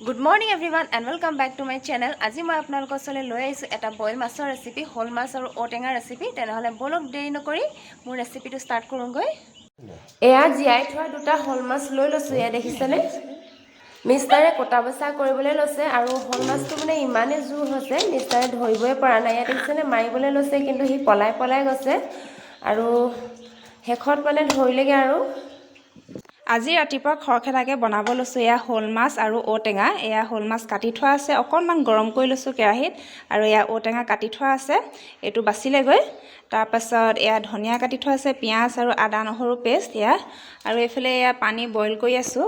Good morning everyone and welcome back to my channel. আজি মই আপোনালোকৰ ওচৰলৈ লৈ আহিছোঁ এটা বইল মাছৰ ৰেচিপি, হোল মাছ আৰু ঔটেঙা ৰেচিপি। তেনেহ'লে বলক দেৰি নকৰি মোৰ ৰেচিপিটো ষ্টাৰ্ট কৰোঁগৈ। এয়া জীয়াই থোৱা দুটা হোল মাছ লৈ লৈছোঁ। এয়া দেখিছেনে, মিষ্টাৰে কটা বচা কৰিবলৈ লৈছে আৰু হোল মাছটো মানে ইমানেই জোৰ হৈছে মিষ্টাৰে ধৰিবই পৰা নাই। এয়া দেখিছেনে, মাৰিবলৈ লৈছে কিন্তু সি পলাই পলাই গৈছে আৰু শেষত মানে ধৰিলেগৈ আৰু। আজি ৰাতিপুৱা খৰখেদাকৈ বনাব লৈছোঁ এয়া হোল মাছ আৰু ঔটেঙা। এয়া হোল মাছ কাটি থোৱা আছে, অকণমান গৰম কৰি লৈছোঁ কেৰাহীত, আৰু এয়া ঔটেঙা কাটি থোৱা আছে, এইটো বাচিলেগৈ। তাৰপাছত এয়া ধনিয়া কাটি থোৱা আছে, পিঁয়াজ আৰু আদা নহৰু পেষ্ট এয়া, আৰু এইফালে এয়া পানী বইল কৰি আছোঁ।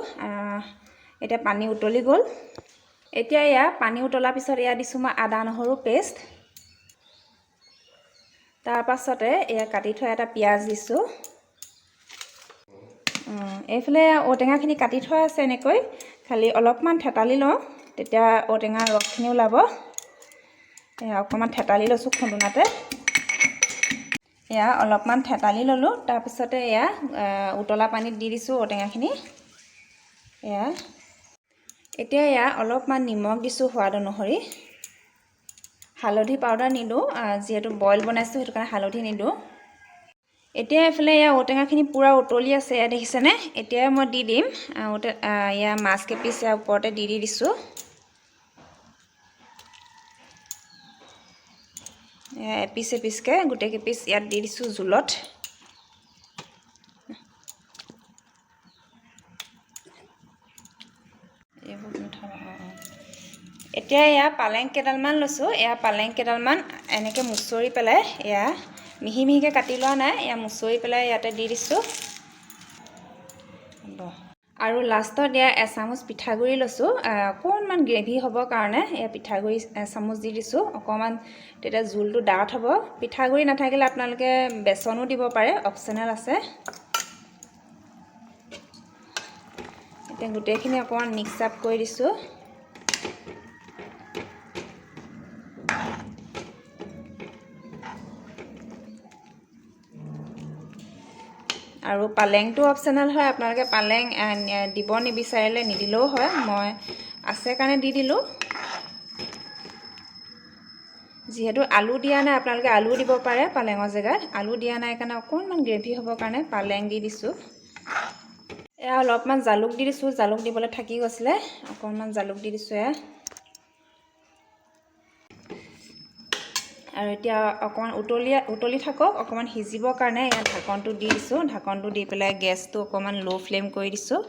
এতিয়া পানী উতলি গ'ল। এতিয়া এয়া পানী উতলাৰ পিছত এয়া দিছোঁ মই আদা নহৰু পেষ্ট। তাৰপাছতে এয়া কাটি থোৱা এটা পিঁয়াজ দিছোঁ। এইফালে ঔটেঙাখিনি কাটি থোৱা আছে এনেকৈ, খালি অলপমান থেতালি লওঁ, তেতিয়া ঔটেঙাৰ ৰসখিনি ওলাব। এয়া অকণমান থেতালি লৈছোঁ খুন্দুনাতে, এয়া অলপমান থেতালি ল'লোঁ। তাৰপিছতে এয়া উতলা পানীত দি দিছোঁ ঔটেঙাখিনি। এতিয়া এয়া অলপমান নিমখ দিছোঁ সোৱাদ অনুসৰি, হালধি পাউডাৰ নিদিওঁ, যিহেতু বইল বনাইছোঁ সেইটো কাৰণে হালধি নিদিওঁ। এতিয়া এইফালে এয়া ঔটেঙাখিনি পূৰা উতলি আছে, এয়া দেখিছেনে। এতিয়াই মই দি দিম এয়া মাছ কেইপিচ এয়া ওপৰতে দি দিছোঁ। এয়া এপিচ এপিচকৈ গোটেই কেইপিচ ইয়াত দি দিছোঁ জোলত। এতিয়া এয়া পালেং কেইডালমান লৈছোঁ, এয়া পালেং কেইডালমান এনেকৈ মুচৰি পেলাই, এয়া মিহি মিহিকৈ কাটি লোৱা নাই, এয়া মুচৰি পেলাই ইয়াতে দি দিছোঁ। আৰু লাষ্টত এয়া এচামুচ পিঠাগুড়ি লৈছোঁ, অকণমান গ্ৰেভি হ'বৰ কাৰণে এয়া পিঠাগুড়ি এচামুচ দি দিছোঁ, অকণমান তেতিয়া জোলটো ডাঠ হ'ব। পিঠাগুড়ি নাথাকিলে আপোনালোকে বেচনো দিব পাৰে, অপশ্যনেল আছে। এতিয়া গোটেইখিনি অকণমান মিক্স আপ কৰি দিছোঁ। আৰু পালেংটো অপশ্যনেল হয়, আপোনালোকে পালেং দিব নিবিচাৰিলে নিদিলেও হয়, মই আছে কাৰণে দি দিলোঁ। যিহেতু আলু দিয়া নাই, আপোনালোকে আলু দিব পাৰে পালেঙৰ জেগাত, আলু দিয়া নাই কাৰণে অকণমান গ্ৰেভি হ'বৰ কাৰণে পালেং দি দিছোঁ। এয়া অলপমান জালুক দি দিছোঁ, জালুক দিবলৈ থাকি গৈছিলে, অকণমান জালুক দি দিছোঁ এয়া। আৰু এতিয়া অকণমান উতলি থাকক, অকণমান সিজিবৰ কাৰণে ইয়াত ঢাকনটো দি দিছোঁ। ঢাকনটো দি পেলাই গেছটো অকণমান ল' ফ্লেম কৰি দিছোঁ,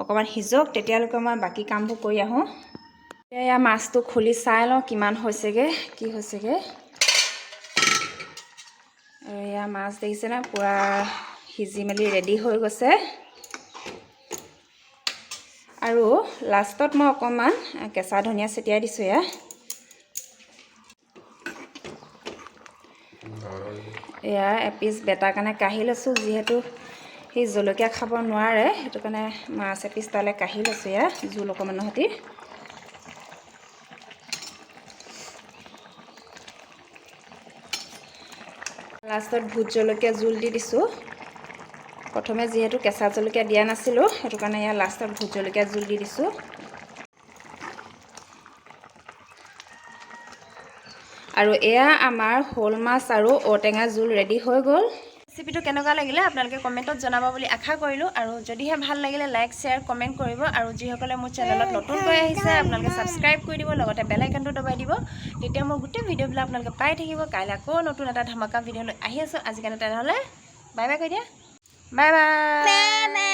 অকণমান সিজক, তেতিয়ালৈকে মই বাকী কামবোৰ কৰি আহোঁ। এতিয়া এয়া মাছটো খুলি চাই লওঁ কিমান হৈছেগৈ, কি হৈছেগৈ। আৰু এয়া মাছ দেখিছেনে, পূৰা সিজি মেলি ৰেডি হৈ গৈছে। আৰু লাষ্টত মই অকণমান কেঁচা ধনিয়া ছটিয়াই দিছোঁ এয়া। এয়া এপিচ বেটাৰ কাৰণে কাঢ়ি লৈছোঁ, যিহেতু সি জলকীয়া খাব নোৱাৰে, সেইটো কাৰণে মাছ এপিচ তালৈ কাঢ়ি লৈছোঁ এয়া জোল অকণমানৰ সৈতে। লাষ্টত ভোট জলকীয়া জোল দি দিছোঁ। প্ৰথমে যিহেতু কেঁচা জলকীয়া দিয়া নাছিলোঁ, সেইটো কাৰণে এয়া লাষ্টত ভোট জলকীয়া জোল দি দিছোঁ। আৰু এয়া আমাৰ হোল মাছ আৰু ঔটেঙা জোল ৰেডি হৈ গ'ল। ৰেচিপিটো কেনেকুৱা লাগিলে আপোনালোকে কমেণ্টত জনাব বুলি আশা কৰিলোঁ। আৰু যদিহে ভাল লাগিলে লাইক শ্বেয়াৰ কমেণ্ট কৰিব, আৰু যিসকলে মোৰ চেনেলত নতুনকৈ আহিছে আপোনালোকে ছাবস্ক্ৰাইব কৰি দিব, লগতে বেল আইকনটো দবাই দিব, তেতিয়া মোৰ গোটেই ভিডিঅ'বিলাক আপোনালোকে পাই থাকিব। কাইলৈ আকৌ নতুন এটা ধামাকা ভিডিঅ' লৈ আহি আছোঁ। আজিকালি তেনেহ'লে বাই বাই কৈ দিয়া, বাই বাই।